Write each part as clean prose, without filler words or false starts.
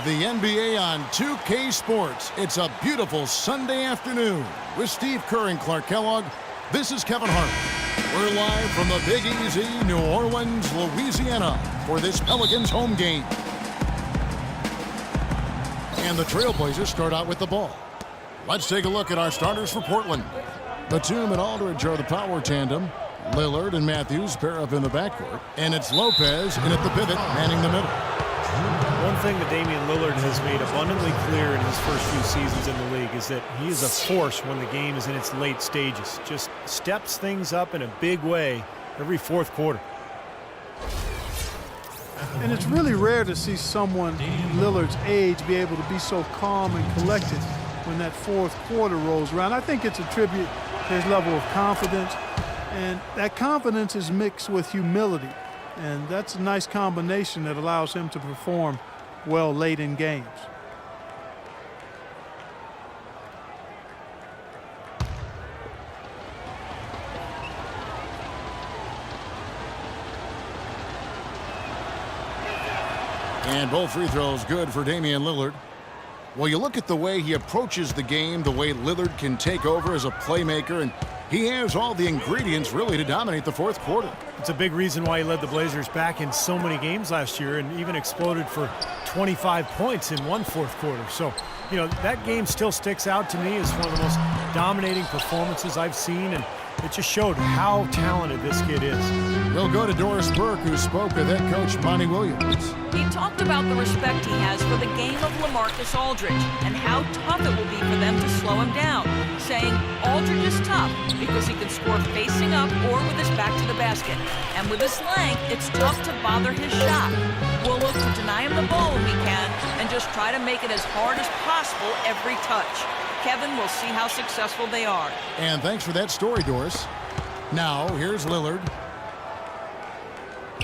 the NBA on 2K Sports. It's a beautiful Sunday afternoon. With Steve Kerr and Clark Kellogg, this is Kevin Hart. We're live from the Big Easy, New Orleans, Louisiana, for this Pelicans home game. And the Trailblazers start out with the ball. Let's take a look at our starters for Portland. Batum and Aldridge are the power tandem. Lillard and Matthews pair up in the backcourt. And it's Lopez in at the pivot, manning the middle. One thing that Damian Lillard has made abundantly clear in his first few seasons in the league is that he is a force when the game is in its late stages. Just steps things up in a big way every fourth quarter. And it's really rare to see someone Lillard's age be able to be so calm and collected when that fourth quarter rolls around. I think it's a tribute to his level of confidence, and that confidence is mixed with humility, and that's a nice combination that allows him to perform well late in games. And both free throws good for Damian Lillard. Well, you look at the way he approaches the game, the way Lillard can take over as a playmaker, and he has all the ingredients really to dominate the fourth quarter. It's a big reason why he led the Blazers back in so many games last year and even exploded for 25 points in one fourth quarter. So, you know, that game still sticks out to me as one of the most dominating performances I've seen, and it just showed how talented this kid is. We'll go to Doris Burke, who spoke with head coach Monty Williams. He talked about the respect he has for the game of LaMarcus Aldridge and how tough it will be for them to slow him down, saying Aldridge is tough because he can score facing up or with his back to the basket. And with his length, it's tough to bother his shot. We'll look to deny him the ball when we can and just try to make it as hard as possible every touch. Kevin, we'll see how successful they are. And thanks for that story, Doris. Now, here's Lillard.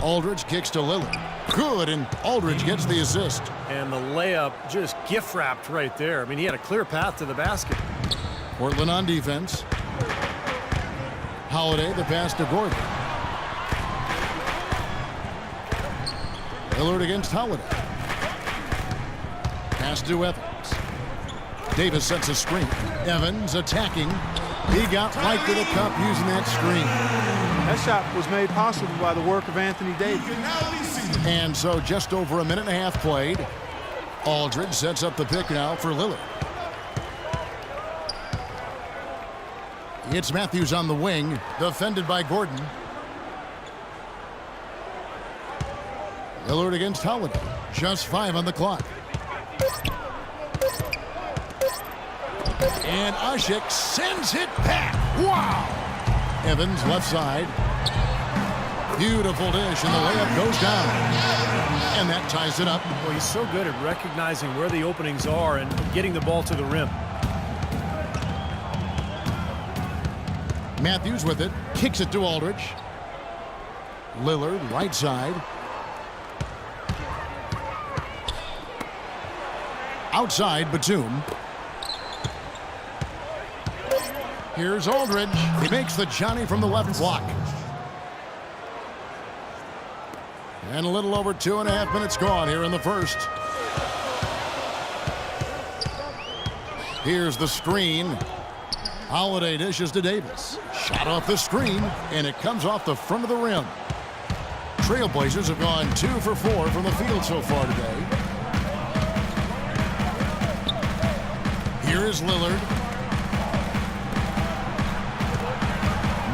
Aldridge kicks to Lillard. Good, and Aldridge gets the assist. And the layup just gift-wrapped right there. I mean, he had a clear path to the basket. Portland on defense. Holiday, the pass to Gordon. Lillard against Holiday. Pass to Evans. Davis sets a screen. Evans attacking. He got right to the cup using that screen. That shot was made possible by the work of Anthony Davis. And so just over a minute and a half played. Aldridge sets up the pick now for Lillard. It's Matthews on the wing, defended by Gordon. Lillard against Holiday. Just 5 on the clock. And Ashik sends it back. Wow! Evans left side. Beautiful dish, and the layup goes down. And that ties it up. Well, he's so good at recognizing where the openings are and getting the ball to the rim. Matthews with it. Kicks it to Aldridge. Lillard, right side. Outside, Batum. Here's Aldridge. He makes the Johnny from the left block. And a little over 2.5 minutes gone here in the first. Here's the screen. Holiday dishes to Davis. Shot off the screen, and it comes off the front of the rim. Trailblazers have gone 2 for 4 from the field so far today. Here is Lillard.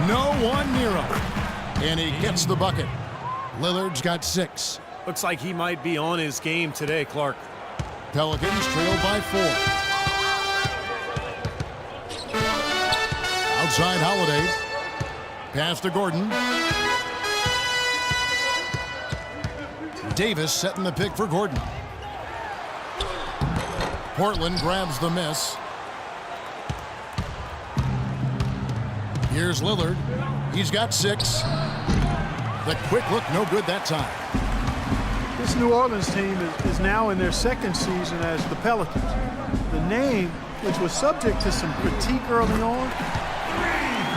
No one near him. And he gets the bucket. Lillard's got 6. Looks like he might be on his game today, Clark. Pelicans trail by 4. Outside Holiday. Pass to Gordon. Davis setting the pick for Gordon. Portland grabs the miss. Here's Lillard. He's got 6. The quick look, no good that time. This New Orleans team is now in their second season as the Pelicans. The name, which was subject to some critique early on,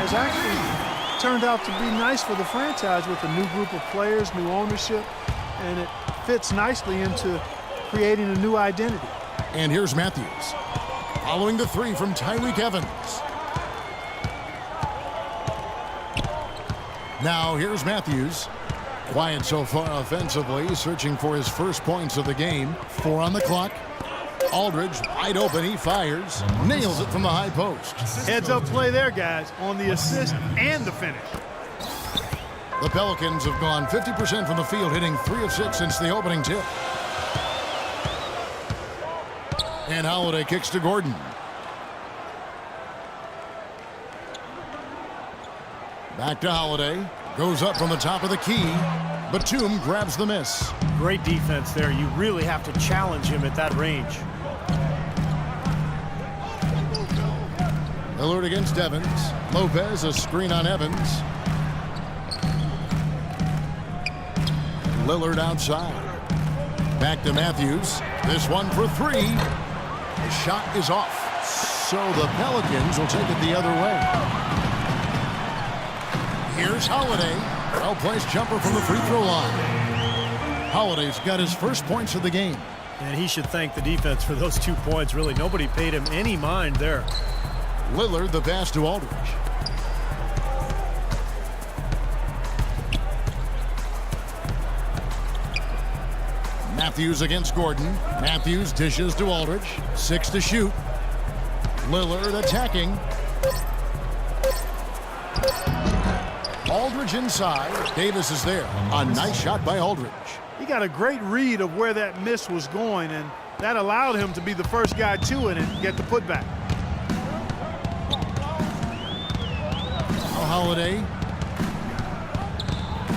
has actually turned out to be nice for the franchise with a new group of players, new ownership, and it fits nicely into creating a new identity. And here's Matthews. Following the three from Tyreke Evans. Now here's Matthews. Quiet so far offensively, searching for his first points of the game. 4 on the clock. Aldridge wide open, he fires. Nails it from the high post. Heads-up play there, guys, on the assist and the finish. The Pelicans have gone 50% from the field, hitting 3 of 6 since the opening tip. And Holiday kicks to Gordon. Back to Holiday. Goes up from the top of the key. Batum grabs the miss. Great defense there. You really have to challenge him at that range. Lillard against Evans. Lopez, a screen on Evans. Lillard outside. Back to Matthews. This one for 3. The shot is off. So the Pelicans will take it the other way. Here's Holiday. Well-placed jumper from the free throw line. Holiday's got his first points of the game. And he should thank the defense for those 2 points. Really, nobody paid him any mind there. Lillard, the pass to Aldridge. Matthews against Gordon. Matthews dishes to Aldridge. 6 to shoot. Lillard attacking. Aldridge inside. Davis is there. A nice shot by Aldridge. He got a great read of where that miss was going, and that allowed him to be the first guy to it and get the putback. Holiday.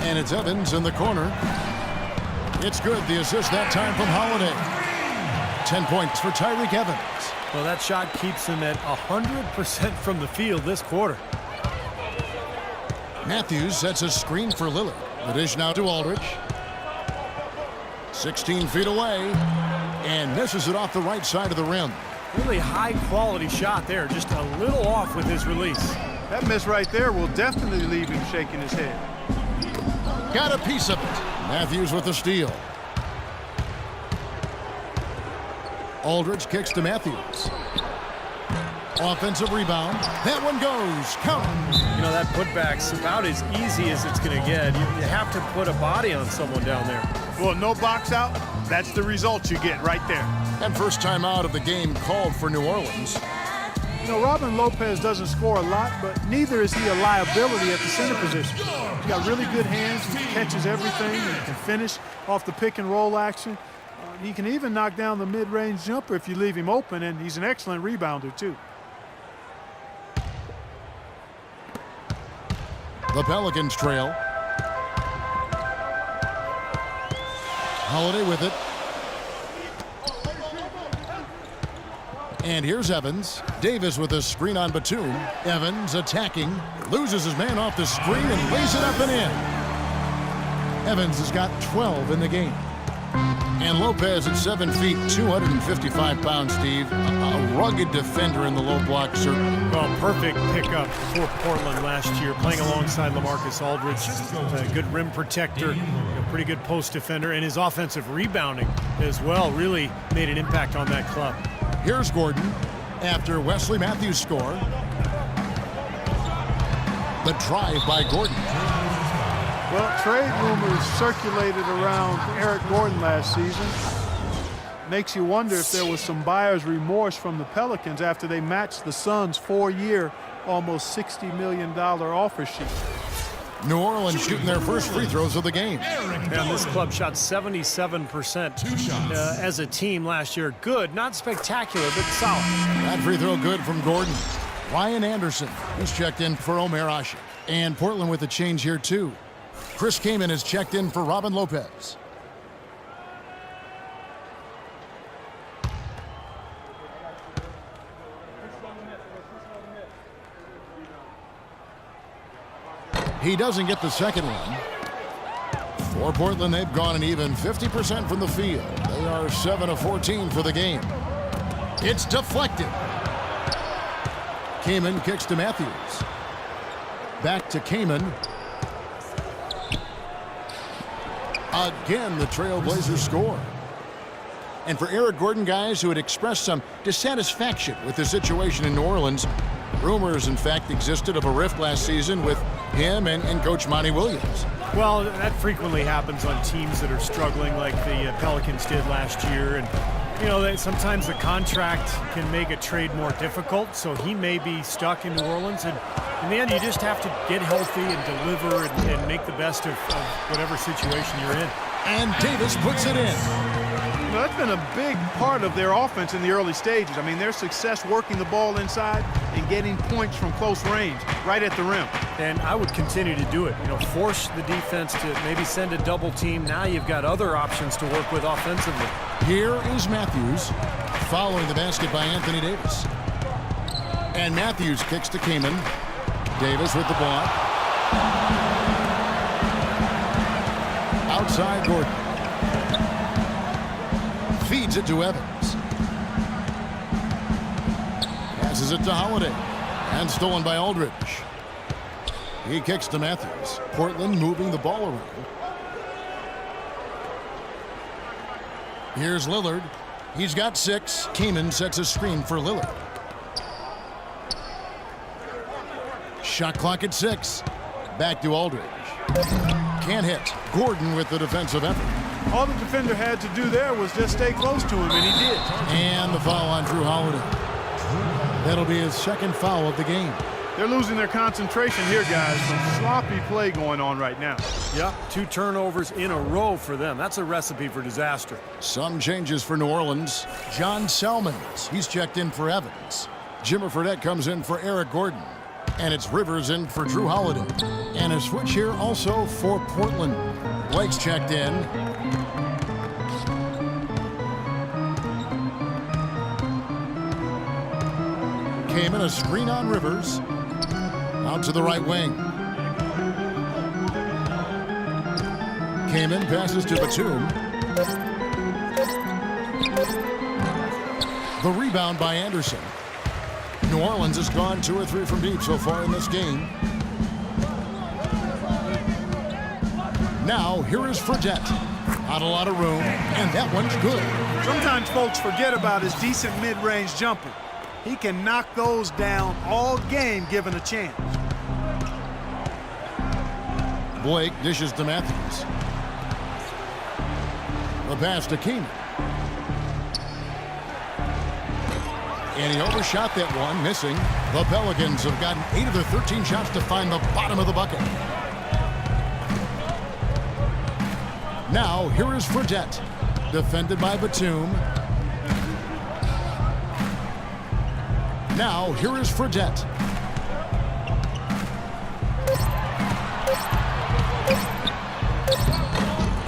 And it's Evans in the corner. It's good. The assist that time from Holiday. 10 points for Tyreke Evans. Well, that shot keeps him at 100% from the field this quarter. Matthews sets a screen for Lillard. The dish now to Aldridge. 16 feet away. And misses it off the right side of the rim. Really high-quality shot there. Just a little off with his release. That miss right there will definitely leave him shaking his head. Got a piece of it. Matthews with the steal. Aldridge kicks to Matthews. Offensive rebound. That one goes. Count. You know, that putback's about as easy as it's going to get. You have to put a body on someone down there. Well, no box out. That's the result you get right there. And first time out of the game called for New Orleans. You know, Robin Lopez doesn't score a lot, but neither is he a liability at the center position. He's got really good hands. He catches everything and can finish off the pick and roll action. He can even knock down the mid-range jumper if you leave him open, and he's an excellent rebounder, too. The Pelicans trail. Holiday with it. And here's Evans. Davis with a screen on Batum. Evans attacking. Loses his man off the screen and lays it up and in. Evans has got 12 in the game. And Lopez at 7 feet, 255 pounds, Steve. A rugged defender in the low block circle. Well, perfect pickup for Portland last year, playing alongside LaMarcus Aldridge. A good rim protector, a pretty good post defender, and his offensive rebounding as well really made an impact on that club. Here's Gordon after Wesley Matthews score. The drive by Gordon. Well, trade rumors circulated around Eric Gordon last season. Makes you wonder if there was some buyer's remorse from the Pelicans after they matched the Suns' 4-year, almost $60 million offer sheet. New Orleans shooting their first free throws of the game. And this club shot 77% as a team last year. Good, not spectacular, but solid. That free throw good from Gordon. Ryan Anderson, he's checked in for Omer Ashe. And Portland with a change here, too. Chris Kaman is checked in for Robin Lopez. He doesn't get the second one. For Portland, they've gone an even 50% from the field. They are 7 of 14 for the game. It's deflected. Kaman kicks to Matthews. Back to Kaman. Again, the Trailblazers score. And for Eric Gordon, guys who had expressed some dissatisfaction with the situation in New Orleans, rumors, in fact, existed of a rift last season with him and Coach Monty Williams. Well, that frequently happens on teams that are struggling like the Pelicans did last year. And, you know, sometimes the contract can make a trade more difficult, so he may be stuck in New Orleans. And in the end, you just have to get healthy and deliver and make the best of whatever situation you're in. And Davis puts it in. You know, that's been a big part of their offense in the early stages. I mean, their success working the ball inside and getting points from close range, right at the rim. And I would continue to do it. You know, force the defense to maybe send a double team. Now you've got other options to work with offensively. Here is Matthews, following the basket by Anthony Davis. And Matthews kicks to Kaman. Davis with the ball. Outside Gordon. Feeds it to Evans. Passes it to Holiday. And stolen by Aldridge. He kicks to Matthews. Portland moving the ball around. Here's Lillard. He's got 6. Kaman sets a screen for Lillard. Shot clock at 6. Back to Aldridge. Can't hit. Gordon with the defensive effort. All the defender had to do there was just stay close to him, and he did. And the foul on Drew Holiday. That'll be his second foul of the game. They're losing their concentration here, guys. Some sloppy play going on right now. Yep, 2 turnovers in a row for them. That's a recipe for disaster. Some changes for New Orleans. John Selmans, he's checked in for Evans. Jimmer Fredette comes in for Eric Gordon. And it's Rivers in for Drew Holiday. And a switch here also for Portland. Blake's checked in. Came in a screen on Rivers. Out to the right wing. Came in, passes to Batum. The rebound by Anderson. New Orleans has gone 2 or 3 from deep so far in this game. Now, here is Fredette. Not a lot of room, and that one's good. Sometimes folks forget about his decent mid-range jumper. He can knock those down all game given a chance. Blake dishes to Matthews. The pass to Keenan. And he overshot that one, missing. The Pelicans have gotten 8 of their 13 shots to find the bottom of the bucket. Now, here is Fredette. Defended by Batum. Now, here is Fredette.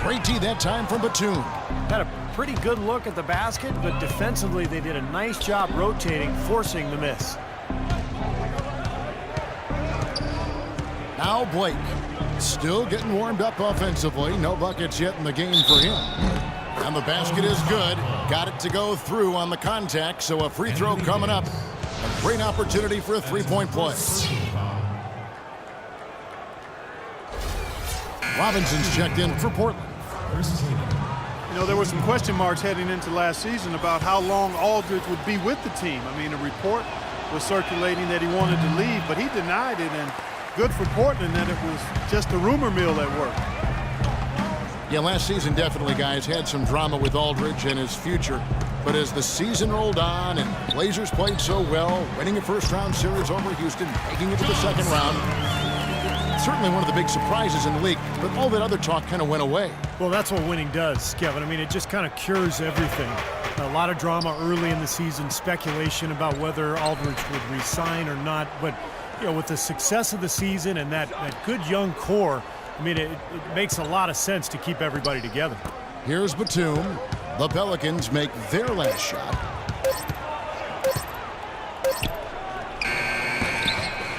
Great D that time from Batum. Had a pretty good look at the basket, but defensively they did a nice job rotating, forcing the miss. Now Blake. Still getting warmed up offensively. No buckets yet in the game for him. And the basket is good. Got it to go through on the contact, so a free throw coming up. A great opportunity for a three-point play. Robinson's checked in for Portland. You know, there were some question marks heading into last season about how long Aldridge would be with the team. I mean, a report was circulating that he wanted to leave, but he denied it, and good for Portland that it was just a rumor mill at work. Yeah, last season definitely, guys, had some drama with Aldridge and his future. But as the season rolled on and Blazers played so well, winning a first-round series over Houston, making it to the second round, certainly one of the big surprises in the league, but all that other talk kind of went away. Well, that's what winning does, Kevin. I mean, it just kind of cures everything. A lot of drama early in the season, speculation about whether Aldridge would resign or not. But, you know, with the success of the season and that good young core, I mean, it makes a lot of sense to keep everybody together. Here's Batum. The Pelicans make their last shot.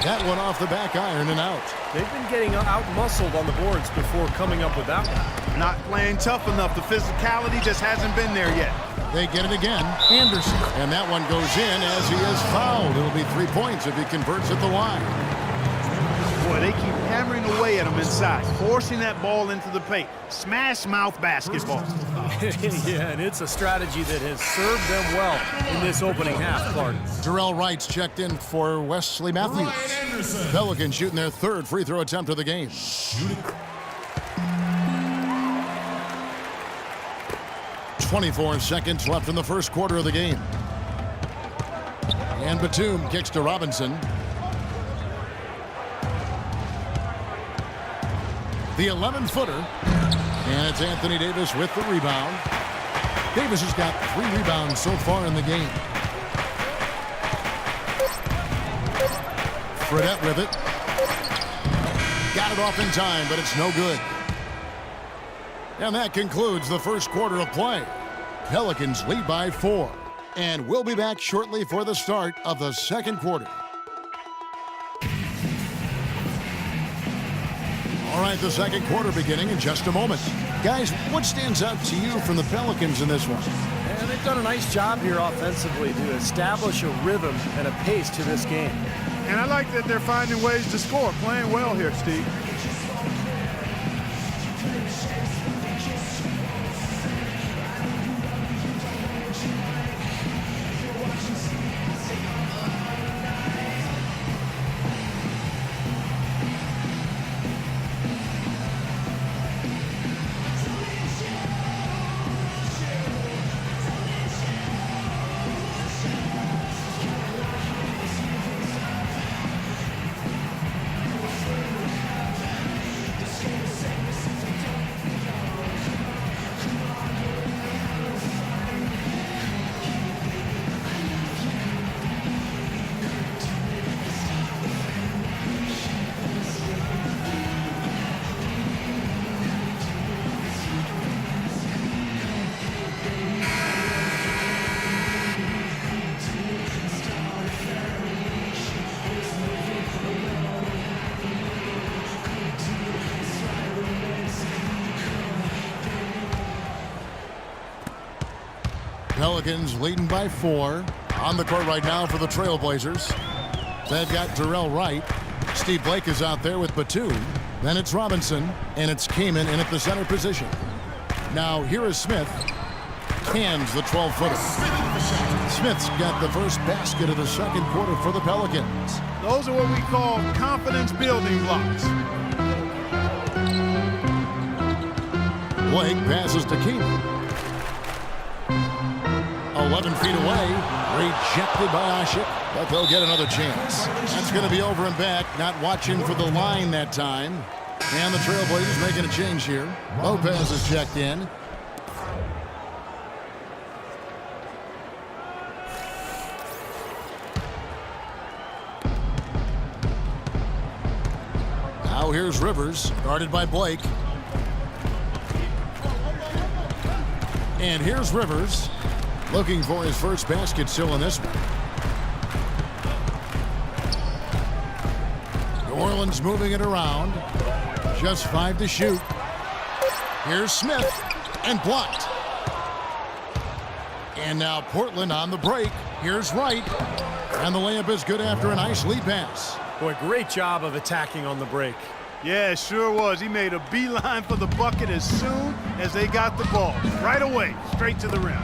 That one off the back iron and out. They've been getting out-muscled on the boards before coming up with that one. Not playing tough enough. The physicality just hasn't been there yet. They get it again. Anderson. And that one goes in as he is fouled. It'll be 3 points if he converts at the line. Boy, they keep hammering away away at them inside, forcing that ball into the paint. Smash mouth basketball. Yeah, and it's a strategy that has served them well in this opening half, Clark. Darrell Wright's checked in for Wesley Matthews. Pelicans shooting their third free throw attempt of the game. 24 seconds left in the first quarter of the game. And Batum kicks to Robinson. The 11-footer. And it's Anthony Davis with the rebound. Davis has got 3 rebounds so far in the game. Fredette with it. Got it off in time, but it's no good. And that concludes the first quarter of play. Pelicans lead by 4. And we'll be back shortly for the start of the second quarter. All right, the second quarter beginning in just a moment. Guys, what stands out to you from the Pelicans in this one? And they've done a nice job here offensively to establish a rhythm and a pace to this game. And I like that they're finding ways to score, playing well here, Steve. Pelicans leading by 4. On the court right now for the Trailblazers. They've got Darrell Wright. Steve Blake is out there with Batum. Then it's Robinson, and it's Kaman in at the center position. Now here is Smith. Cans the 12-footer. Smith's got the first basket of the second quarter for the Pelicans. Those are what we call confidence building blocks. Blake passes to Kaman. 11 feet away, rejected by Ashik, but they'll get another chance. That's going to be over and back, not watching for the line that time. And the Trailblazers making a change here. Lopez is checked in. Now here's Rivers, guarded by Blake. And here's Rivers. Looking for his first basket still in this one. New Orleans moving it around. Just 5 to shoot. Here's Smith, and blocked. And now Portland on the break. Here's Wright. And the layup is good after a nice lead pass. Boy, great job of attacking on the break. Yeah, it sure was. He made a beeline for the bucket as soon as they got the ball. Right away, straight to the rim.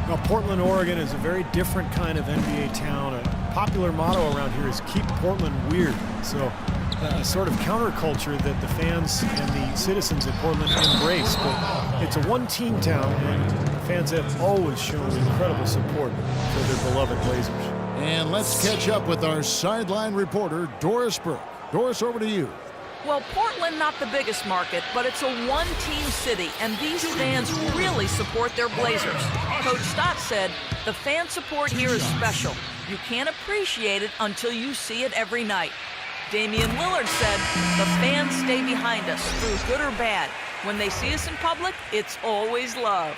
Now, Portland, Oregon is a very different kind of NBA town. A popular motto around here is keep Portland weird. So a sort of counterculture that the fans and the citizens of Portland embrace. But it's a one-team town, and the fans have always shown incredible support for their beloved Blazers. And let's catch up with our sideline reporter, Doris Burke. Doris, over to you. Well, Portland, not the biggest market, but it's a one-team city, and these fans really support their Blazers. Coach Stott said, the fan support here is special. You can't appreciate it until you see it every night. Damian Lillard said, the fans stay behind us through good or bad. When they see us in public, it's always love.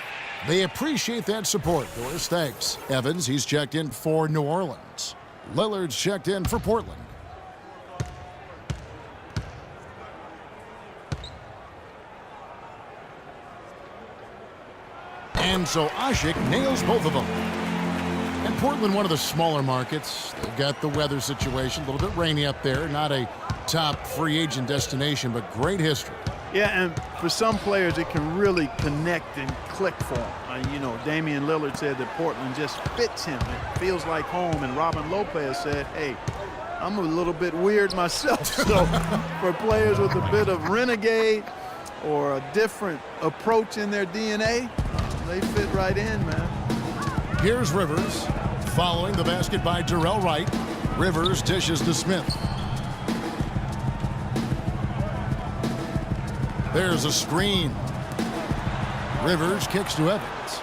They appreciate that support, Doris. Thanks. Evans, he's checked in for New Orleans. Lillard's checked in for Portland. And so Ashik nails both of them. And Portland, one of the smaller markets. They've got the weather situation, a little bit rainy up there. Not a top free agent destination, but great history. Yeah, and for some players, it can really connect and click for them. You know, Damian Lillard said that Portland just fits him. It feels like home. And Robin Lopez said, hey, I'm a little bit weird myself. So for players with a bit of renegade or a different approach in their DNA, they fit right in, man. Here's Rivers following the basket by Darrell Wright. Rivers dishes to Smith. There's a screen. Rivers kicks to Evans.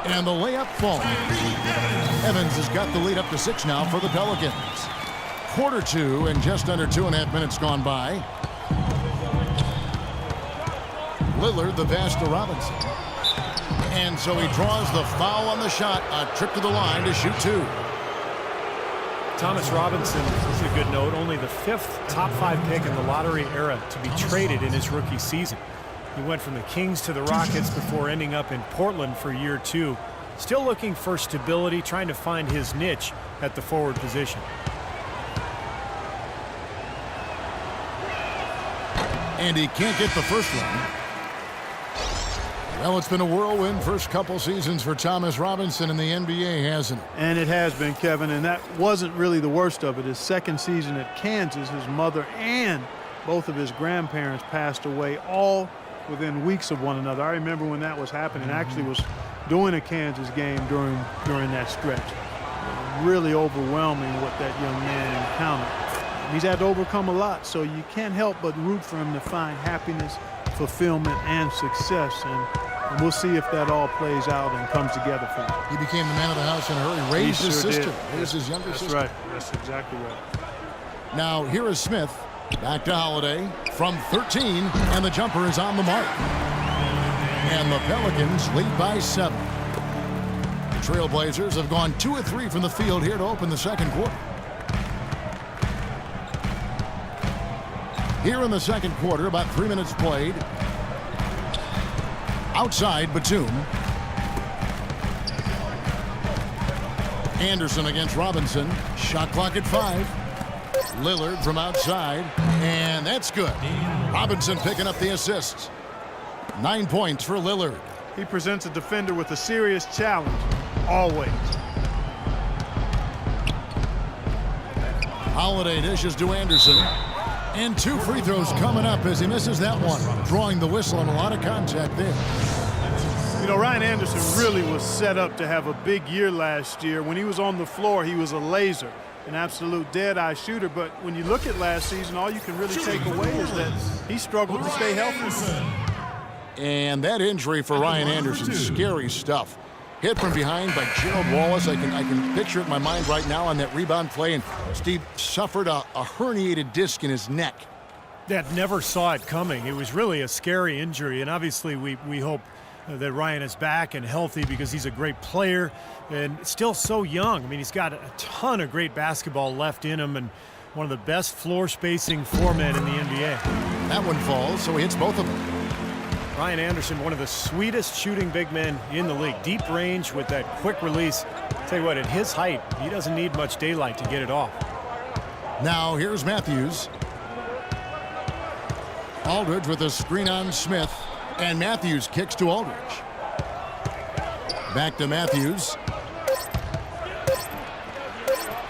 And the layup falls. Evans has got the lead up to 6 now for the Pelicans. Quarter 2 and just under 2.5 minutes gone by. Lillard the pass to Robinson. And so he draws the foul on the shot. A trip to the line to shoot 2. Thomas Robinson is a good note. Only the 5th top 5 pick in the lottery era to be traded in his rookie season. He went from the Kings to the Rockets before ending up in Portland for year 2. Still looking for stability, trying to find his niche at the forward position. And he can't get the first one. Well, it's been a whirlwind first couple seasons for Thomas Robinson in the NBA, hasn't it? And it has been, Kevin, and that wasn't really the worst of it. His second season at Kansas, his mother and both of his grandparents passed away all within weeks of one another. I remember when that was happening. I actually was doing a Kansas game during that stretch. Really overwhelming what that young man encountered. He's had to overcome a lot, so you can't help but root for him to find happiness, fulfillment, and success. And we'll see if that all plays out and comes together for him. He became the man of the house in a hurry. Raised his sister. Raised his younger sister. That's right. That's exactly right. Now here is Smith. Back to Holiday from 13, and the jumper is on the mark. And the Pelicans lead by 7. The Trailblazers have gone 2 of 3 from the field here to open the second quarter. Here in the second quarter, about 3 minutes played. Outside, Batum. Anderson against Robinson. Shot clock at 5. Lillard from outside, and that's good. Robinson picking up the assists. 9 points for Lillard. He presents a defender with a serious challenge, always. Holiday dishes to Anderson. And 2 free throws coming up as he misses that one. Drawing the whistle on a lot of contact there. You know, Ryan Anderson really was set up to have a big year last year. When he was on the floor, he was a laser. An absolute dead-eye shooter, but when you look at last season, all you can really take away is that he struggled to stay healthy. And that injury for Ryan Anderson, scary stuff. Hit from behind by Gerald Wallace. I can picture it in my mind right now on that rebound play, and Steve suffered a herniated disc in his neck. That never saw it coming. It was really a scary injury, and obviously we hope that Ryan is back and healthy because he's a great player and still so young. I mean, he's got a ton of great basketball left in him and one of the best floor spacing 4-men in the NBA. That one falls, so he hits both of them. Ryan Anderson, one of the sweetest shooting big men in the league. Deep range with that quick release. Tell you what, at his height, he doesn't need much daylight to get it off. Now here's Matthews. Aldridge with a screen on Smith. And Matthews kicks to Aldridge. Back to Matthews.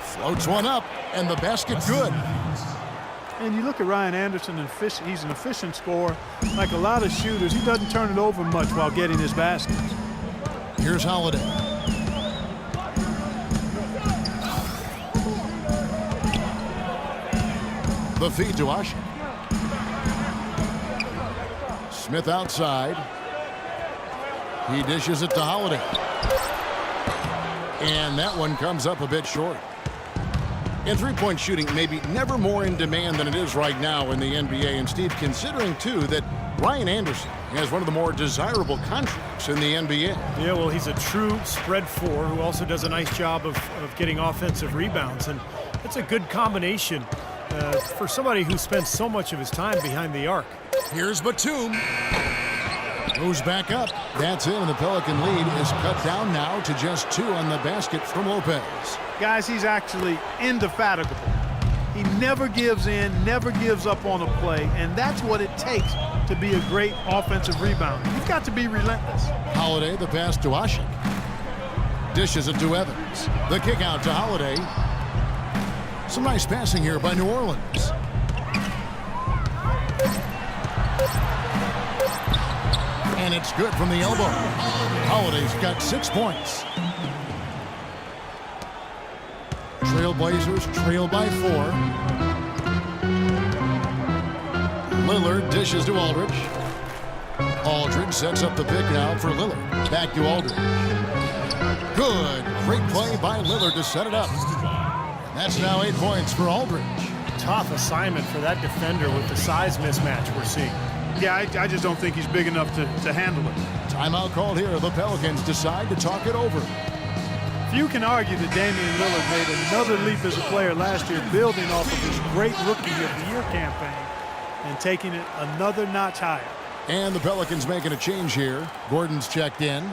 Floats one up, and the basket good. And you look at Ryan Anderson, and he's an efficient scorer. Like a lot of shooters, he doesn't turn it over much while getting his baskets. Here's Holiday. The feed to Usher. Smith outside. He dishes it to Holiday. And that one comes up a bit short. And three-point shooting maybe never more in demand than it is right now in the NBA. And Steve, considering too that Ryan Anderson has one of the more desirable contracts in the NBA. Yeah, well, he's a true spread 4 who also does a nice job of getting offensive rebounds. And it's a good combination for somebody who spends so much of his time behind the arc. Here's Batum. Goes back up. That's it, and the Pelican lead is cut down now to just 2 on the basket from Lopez. Guys, he's actually indefatigable. He never gives in, never gives up on a play, and that's what it takes to be a great offensive rebounder. You've got to be relentless. Holiday, the pass to Ashik. Dishes it to Evans. The kick out to Holiday. Some nice passing here by New Orleans. And it's good from the elbow. Holiday's got 6 points. Trailblazers trail by 4. Lillard dishes to Aldridge. Aldridge sets up the pick now for Lillard. Back to Aldridge. Good. Great play by Lillard to set it up. That's now 8 points for Aldridge. Tough assignment for that defender with the size mismatch we're seeing. Yeah, I just don't think he's big enough to handle it. Timeout called here. The Pelicans decide to talk it over. Few can argue that Damian Lillard made another leap as a player last year, building off of his great Rookie of the Year campaign and taking it another notch higher. And the Pelicans making a change here. Gordon's checked in.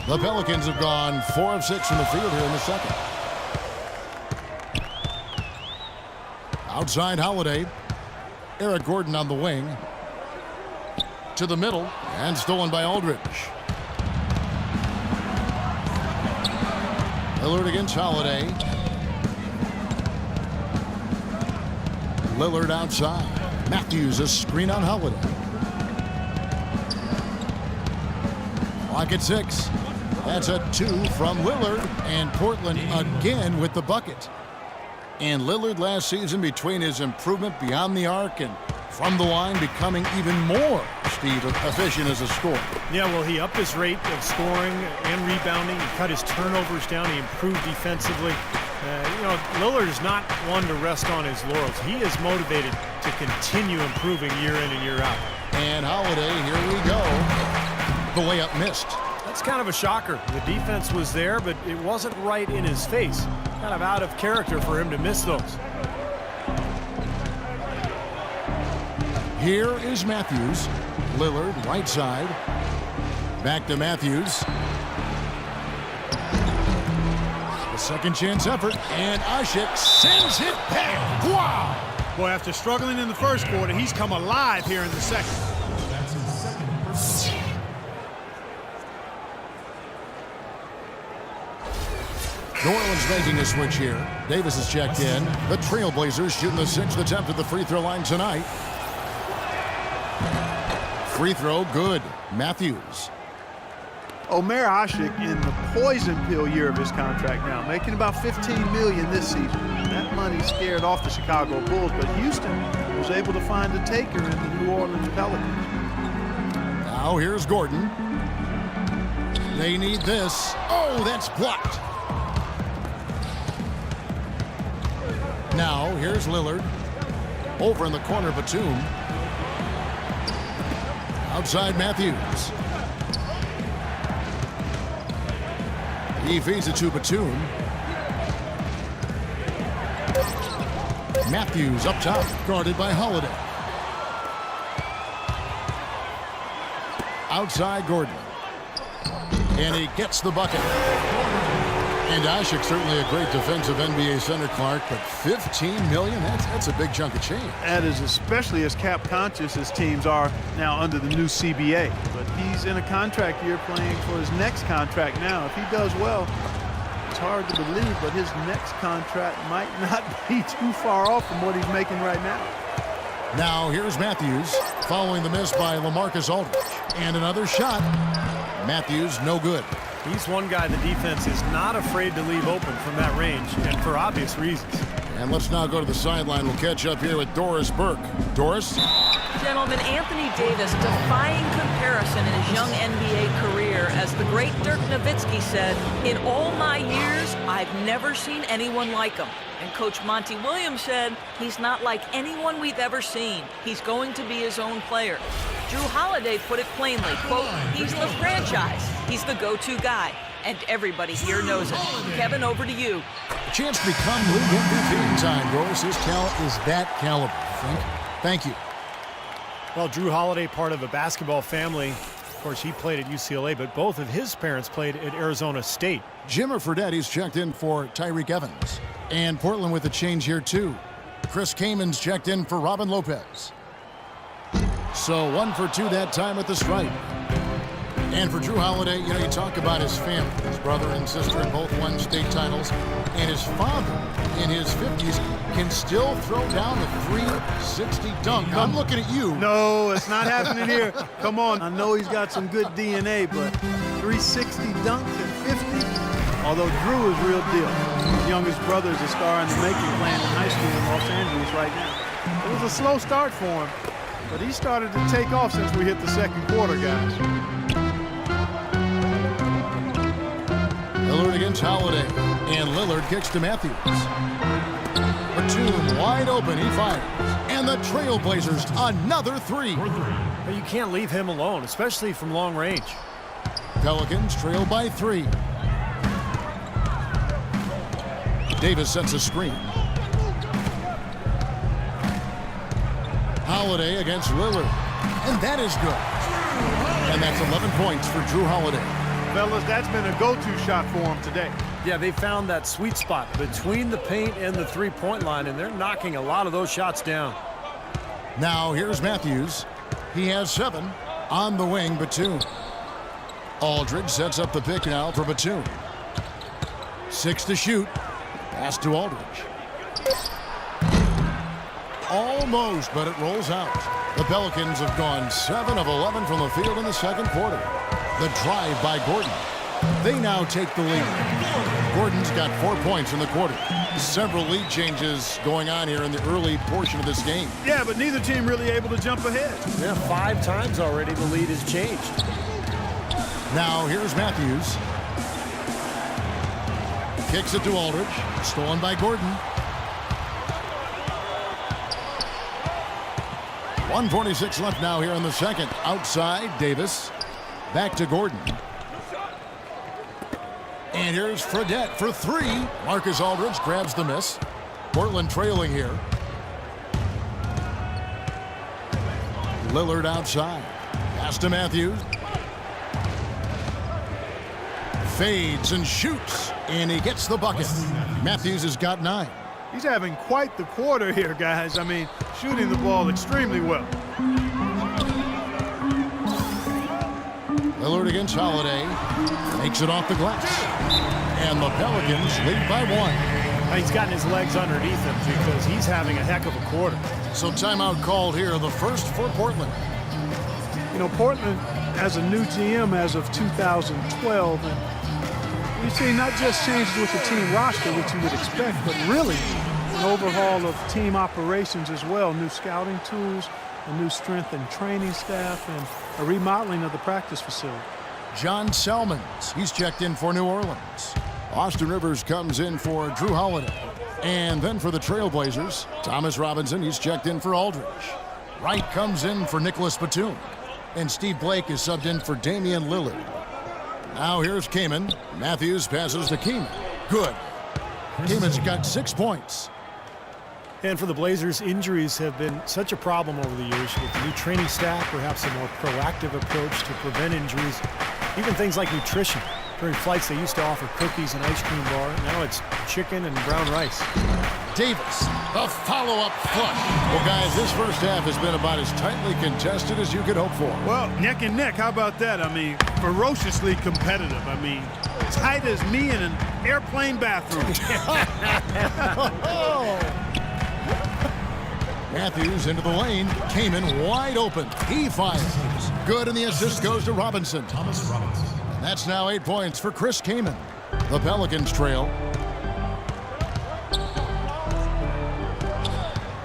The Pelicans have gone 4 of 6 from the field here in the second. Outside Holiday. Eric Gordon on the wing. To the middle and stolen by Aldridge. Lillard against Holiday. Lillard outside. Matthews a screen on Holiday. Clock at 6. That's a 2 from Lillard, and Portland again with the bucket. And Lillard last season, between his improvement beyond the arc and from the line, becoming even more, Steve, efficient as a scorer. Yeah, well, he upped his rate of scoring and rebounding. He cut his turnovers down. He improved defensively. Lillard is not one to rest on his laurels. He is motivated to continue improving year in and year out. And Holiday, here we go. The layup missed. That's kind of a shocker. The defense was there, but it wasn't right in his face. Kind of out of character for him to miss those. Here is Matthews. Lillard, right side. Back to Matthews. A second chance effort, and Ashik sends it back. Wow! Boy, after struggling in the first quarter, he's come alive here in the second. New Orleans making a switch here. Davis is checked in. The Trailblazers shooting the 6th attempt at the free throw line tonight. Free throw, good. Matthews. Omer Ashik in the poison pill year of his contract now, making about $15 million this season. That money scared off the Chicago Bulls, but Houston was able to find a taker in the New Orleans Pelicans. Now here's Gordon. They need this. Oh, that's blocked. Now here's Lillard. Over in the corner, Batum. Outside Matthews. He feeds it to Batum. Matthews up top, guarded by Holiday. Outside Gordon. And he gets the bucket. And Ashik, certainly a great defensive NBA center, Clark, but $15 million, that's a big chunk of change. That is especially as cap conscious as teams are now under the new CBA. But he's in a contract year playing for his next contract now. If he does well, it's hard to believe, but his next contract might not be too far off from what he's making right now. Now here's Matthews following the miss by LaMarcus Aldridge. And another shot. Matthews, no good. He's one guy the defense is not afraid to leave open from that range, and for obvious reasons. And let's now go to the sideline. We'll catch up here with Doris Burke. Doris? Gentlemen, Anthony Davis defying comparison in his young NBA career. As the great Dirk Nowitzki said, in all my years, I've never seen anyone like him. And Coach Monty Williams said, he's not like anyone we've ever seen. He's going to be his own player. Drew Holiday put it plainly, quote, he's the franchise. He's the go-to guy. And everybody here knows it. Kevin, over to you. A chance to become league MVP in time, Doris. His talent is that caliber. Thank you. Well, Drew Holiday, part of a basketball family. Of course, he played at UCLA, but both of his parents played at Arizona State. Jimmer Fredette, he's checked in for Tyreek Evans. And Portland with a change here, too. Chris Kamen's checked in for Robin Lopez. So 1 for 2 that time at the stripe. And for Drew Holiday, you know, you talk about his family. His brother and sister have both won state titles. And his father, in his 50s, can still throw down the 360 dunk. I'm looking at you. No, it's not happening here. Come on. I know he's got some good DNA, but 360 dunks at 50? Although Drew is real deal. His youngest brother is a star in the making, playing in high school in Los Angeles right now. It was a slow start for him, but he started to take off since we hit the second quarter, guys. Lillard against Holiday, and Lillard kicks to Matthews. Batum wide open, he fires. And the Trailblazers, another 3. But you can't leave him alone, especially from long range. Pelicans trail by 3. Davis sets a screen. Holiday against Lillard, and that is good. And that's 11 points for Drew Holiday. Fellas, that's been a go-to shot for him today. Yeah, they found that sweet spot between the paint and the three-point line, and they're knocking a lot of those shots down. Now here's Matthews. He has 7 on the wing. Batum. Aldridge sets up the pick now for Batum. 6 to shoot. Pass to Aldridge. Almost, but it rolls out. The Pelicans have gone 7 of 11 from the field in the second quarter. The drive by Gordon. They now take the lead. Gordon's got 4 points in the quarter. Several lead changes going on here in the early portion of this game. Yeah, but neither team really able to jump ahead. Yeah, 5 times already the lead has changed. Now here's Matthews. Kicks it to Aldridge. Stolen by Gordon. 1:46 left now here in the second. Outside, Davis. Back to Gordon. And here's Fredette for 3. Marcus Aldridge grabs the miss. Portland trailing here. Lillard outside. Pass to Matthews. Fades and shoots. And he gets the bucket. Matthews has got 9. He's having quite the quarter here, guys. I mean, shooting the ball extremely well. Lillard against Holiday. Makes it off the glass. And the Pelicans lead by 1. He's gotten his legs underneath him because he's having a heck of a quarter. So timeout called here, the first for Portland. You know, Portland has a new GM as of 2012. And you see not just changes with the team roster, which you would expect, but really an overhaul of team operations as well. New scouting tools, a new strength and training staff, and a remodeling of the practice facility. John Selmans, he's checked in for New Orleans. Austin Rivers comes in for Drew Holiday. And then for the Trailblazers, Thomas Robinson, he's checked in for Aldridge. Wright comes in for Nicholas Batum. And Steve Blake is subbed in for Damian Lillard. Now here's Kaman. Matthews passes to Kaman. Good. Kaman's got 6 points. And for the Blazers, injuries have been such a problem over the years. With the new training staff, perhaps a more proactive approach to prevent injuries. Even things like nutrition. During flights, they used to offer cookies and ice cream bar. Now it's chicken and brown rice. Davis, the follow-up flush. Well, guys, this first half has been about as tightly contested as you could hope for. Well, neck and neck, how about that? I mean, ferociously competitive. I mean, tight as me in an airplane bathroom. Matthews into the lane. Kaman wide open. He fires. Good, and the assist goes to Robinson. Thomas Robinson. That's now 8 points for Chris Kaman. The Pelicans trail.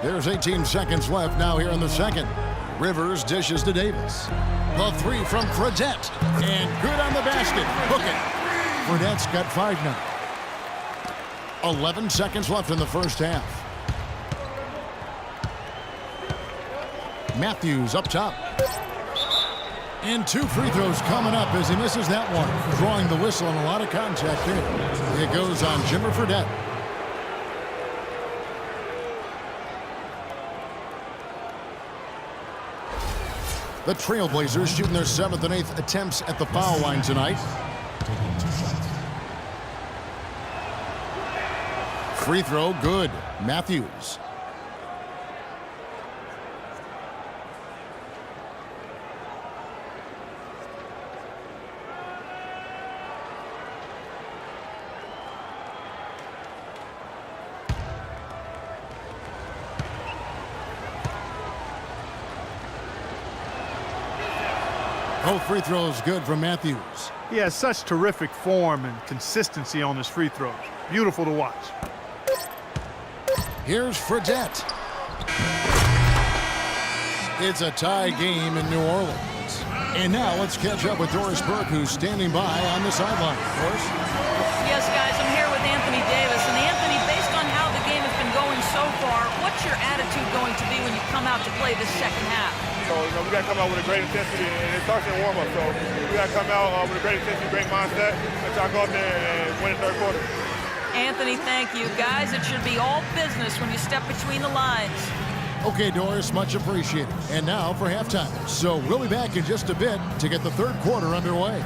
There's 18 seconds left now here in the second. Rivers dishes to Davis. The 3 from Fredette. And good on the basket. Hook it. Fredette's got 5 now. 11 seconds left in the first half. Matthews up top. And 2 free throws coming up as he misses that one. Drawing the whistle and a lot of contact there. It goes on Jimmer Fredette. The Trailblazers shooting their 7th and 8th attempts at the foul line tonight. Free throw, good. Matthews. Both free throws good from Matthews. He has such terrific form and consistency on his free throws. Beautiful to watch. Here's Fredette. It's a tie game in New Orleans. And now let's catch up with Doris Burke, who's standing by on the sideline. Doris? Yes, guys, I'm here with Anthony Davis. And Anthony, based on how the game has been going so far, what's your attitude going to be when you come out to play this second half? So, we got to come out with a great intensity, and it starts in warm-up. So, we got to come out with a great intensity, great mindset, and try to go out there and win the third quarter. Anthony, thank you. Guys, it should be all business when you step between the lines. Okay, Doris, much appreciated. And now for halftime. So we'll be back in just a bit to get the third quarter underway.